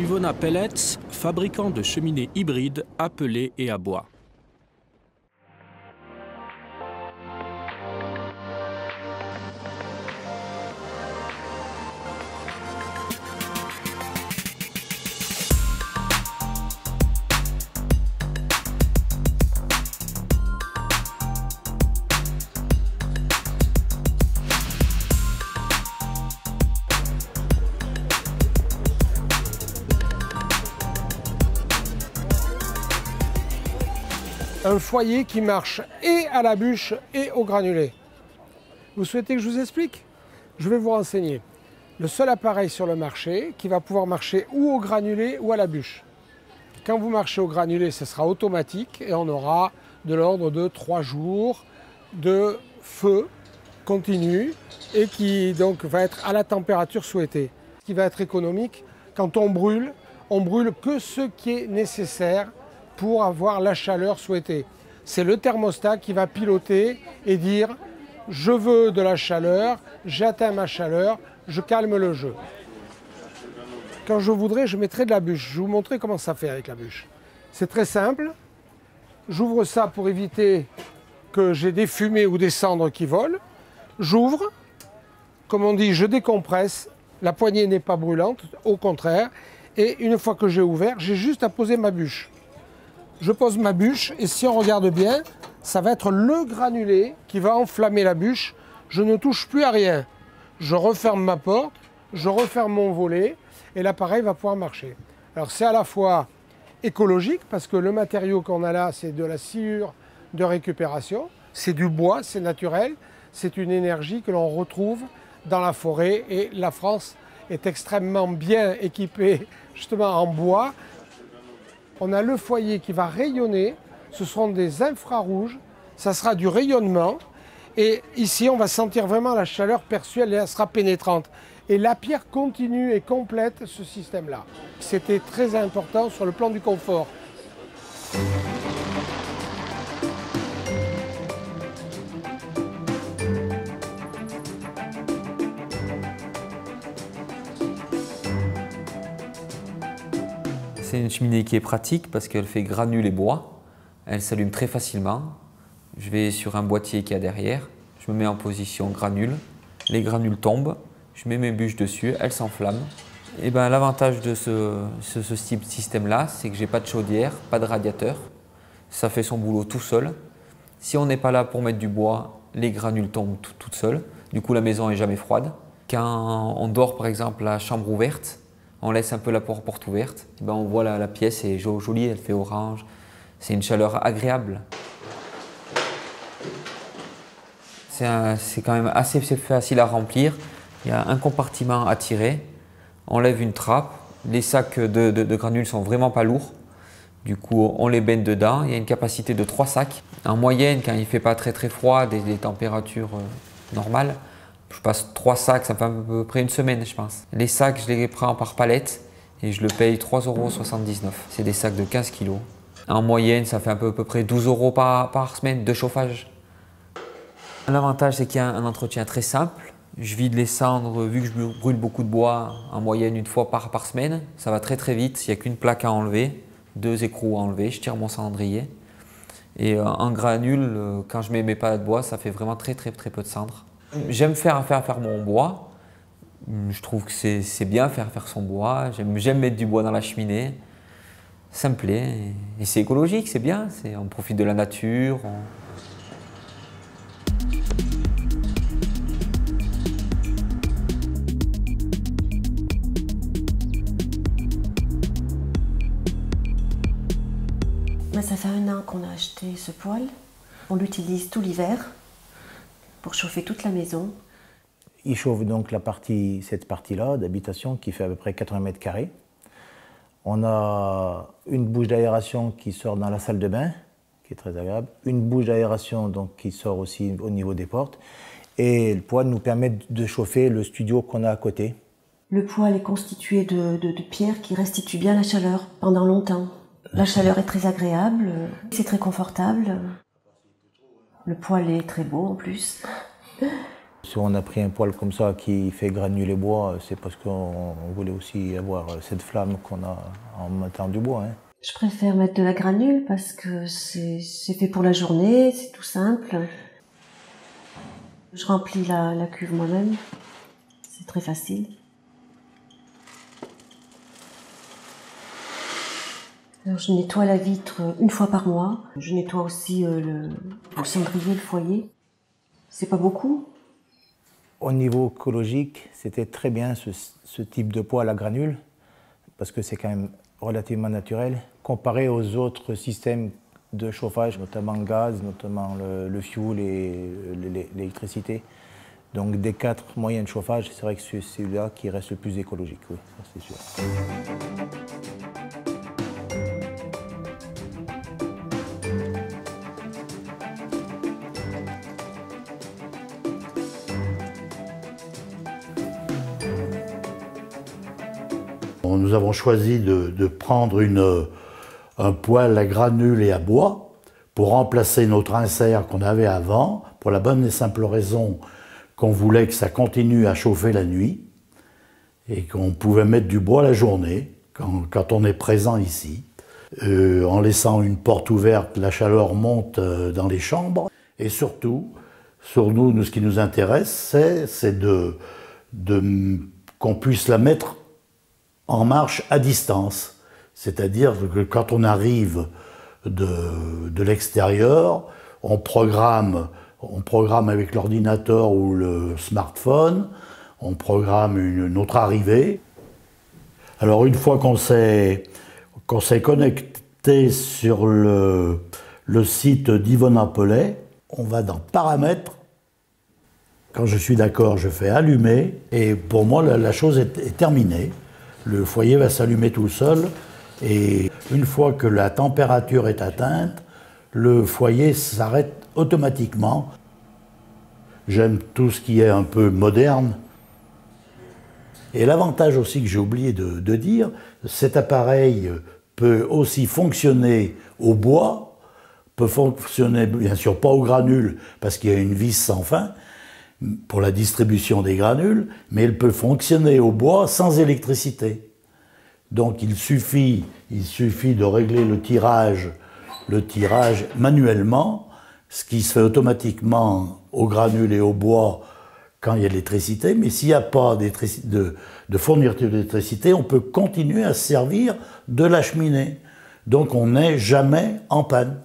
Ivona Pellets, fabricant de cheminées hybrides à pellets et à bois. Un foyer qui marche et à la bûche et au granulé. Vous souhaitez que je vous explique? Je vais vous renseigner. Le seul appareil sur le marché qui va pouvoir marcher ou au granulé ou à la bûche. Quand vous marchez au granulé, ce sera automatique et on aura de l'ordre de 3 jours de feu continu et qui donc va être à la température souhaitée. Ce qui va être économique, quand on brûle que ce qui est nécessaire pour avoir la chaleur souhaitée. C'est le thermostat qui va piloter et dire « je veux de la chaleur, j'atteins ma chaleur, je calme le jeu ». Quand je voudrais, je mettrais de la bûche. Je vais vous montrer comment ça fait avec la bûche. C'est très simple. J'ouvre ça pour éviter que j'ai des fumées ou des cendres qui volent. J'ouvre, comme on dit, je décompresse. La poignée n'est pas brûlante, au contraire. Et une fois que j'ai ouvert, j'ai juste à poser ma bûche. Je pose ma bûche et si on regarde bien, ça va être le granulé qui va enflammer la bûche. Je ne touche plus à rien. Je referme ma porte, je referme mon volet et l'appareil va pouvoir marcher. Alors c'est à la fois écologique parce que le matériau qu'on a là, c'est de la sciure de récupération. C'est du bois, c'est naturel. C'est une énergie que l'on retrouve dans la forêt et la France est extrêmement bien équipée justement en bois. On a le foyer qui va rayonner, ce seront des infrarouges, ça sera du rayonnement. Et ici, on va sentir vraiment la chaleur perçue, elle sera pénétrante. Et la pierre continue et complète ce système-là. C'était très important sur le plan du confort. C'est une cheminée qui est pratique parce qu'elle fait granule et bois. Elle s'allume très facilement. Je vais sur un boîtier qu'il y a derrière. Je me mets en position granule. Les granules tombent. Je mets mes bûches dessus. Elles s'enflamment. Et ben, l'avantage de ce système-là, c'est que j'ai pas de chaudière, pas de radiateur. Ça fait son boulot tout seul. Si on n'est pas là pour mettre du bois, les granules tombent toutes seules. Du coup, la maison n'est jamais froide. Quand on dort, par exemple, la chambre ouverte, on laisse un peu la porte ouverte, et ben on voit la pièce est jolie, elle fait orange. C'est une chaleur agréable. C'est quand même assez facile à remplir. Il y a un compartiment à tirer, on lève une trappe. Les sacs de granules sont vraiment pas lourds. Du coup, on les baigne dedans. Il y a une capacité de 3 sacs. En moyenne, quand il ne fait pas très froid, des températures normales, je passe 3 sacs, ça fait à peu près une semaine, je pense. Les sacs, je les prends par palette et je le paye 3,79 €. C'est des sacs de 15 kg. En moyenne, ça fait à peu près 12 € par semaine de chauffage. L'avantage, c'est qu'il y a un entretien très simple. Je vide les cendres, vu que je brûle beaucoup de bois, en moyenne une fois par semaine. Ça va très vite, il n'y a qu'une plaque à enlever, 2 écrous à enlever, je tire mon cendrier. Et en granule, quand je mets mes palettes de bois, ça fait vraiment très peu de cendres. J'aime faire mon bois. Je trouve que c'est bien faire son bois. J'aime mettre du bois dans la cheminée. Ça me plaît. Et c'est écologique, c'est bien. On profite de la nature. Ça fait 1 an qu'on a acheté ce poêle. On l'utilise tout l'hiver pour chauffer toute la maison. Il chauffe donc cette partie-là d'habitation qui fait à peu près 80 mètres carrés. On a une bouche d'aération qui sort dans la salle de bain, qui est très agréable. Une bouche d'aération donc qui sort aussi au niveau des portes. Et le poêle nous permet de chauffer le studio qu'on a à côté. Le poêle est constitué de pierres qui restituent bien la chaleur pendant longtemps. La chaleur est très agréable, c'est très confortable. Le poêle est très beau en plus. Si on a pris un poêle comme ça qui fait granuler bois, c'est parce qu'on voulait aussi avoir cette flamme qu'on a en mettant du bois. Hein. Je préfère mettre de la granule parce que c'est fait pour la journée, c'est tout simple. Je remplis la cuve moi-même, c'est très facile. Alors, je nettoie la vitre une fois par mois. Je nettoie aussi le cendrier, le foyer. C'est pas beaucoup. Au niveau écologique, c'était très bien ce type de poêle à granule, parce que c'est quand même relativement naturel, comparé aux autres systèmes de chauffage, notamment gaz, notamment le fioul et l'électricité. Donc des 4 moyens de chauffage, c'est vrai que c'est celui-là qui reste le plus écologique, oui, ça c'est sûr. Nous avons choisi de prendre un poêle à granule et à bois pour remplacer notre insert qu'on avait avant, pour la bonne et simple raison qu'on voulait que ça continue à chauffer la nuit et qu'on pouvait mettre du bois la journée quand on est présent ici. En laissant une porte ouverte, la chaleur monte dans les chambres et surtout, sur nous, ce qui nous intéresse, c'est qu'on puisse la mettre en marche à distance, c'est-à-dire que quand on arrive de l'extérieur, on programme avec l'ordinateur ou le smartphone, on programme notre arrivée. Alors une fois qu'on s'est connecté sur le site d'Yvonne Appelet, on va dans Paramètres. Quand je suis d'accord, je fais allumer et pour moi la chose est terminée. Le foyer va s'allumer tout seul et une fois que la température est atteinte, le foyer s'arrête automatiquement. J'aime tout ce qui est un peu moderne. Et l'avantage aussi que j'ai oublié de dire, cet appareil peut aussi fonctionner au bois, peut fonctionner bien sûr pas au granule parce qu'il y a une vis sans fin pour la distribution des granules, mais elle peut fonctionner au bois sans électricité. Donc il suffit de régler le tirage manuellement, ce qui se fait automatiquement au granule et au bois quand il y a de l'électricité, mais s'il n'y a pas de fourniture d'électricité, on peut continuer à se servir de la cheminée. Donc on n'est jamais en panne.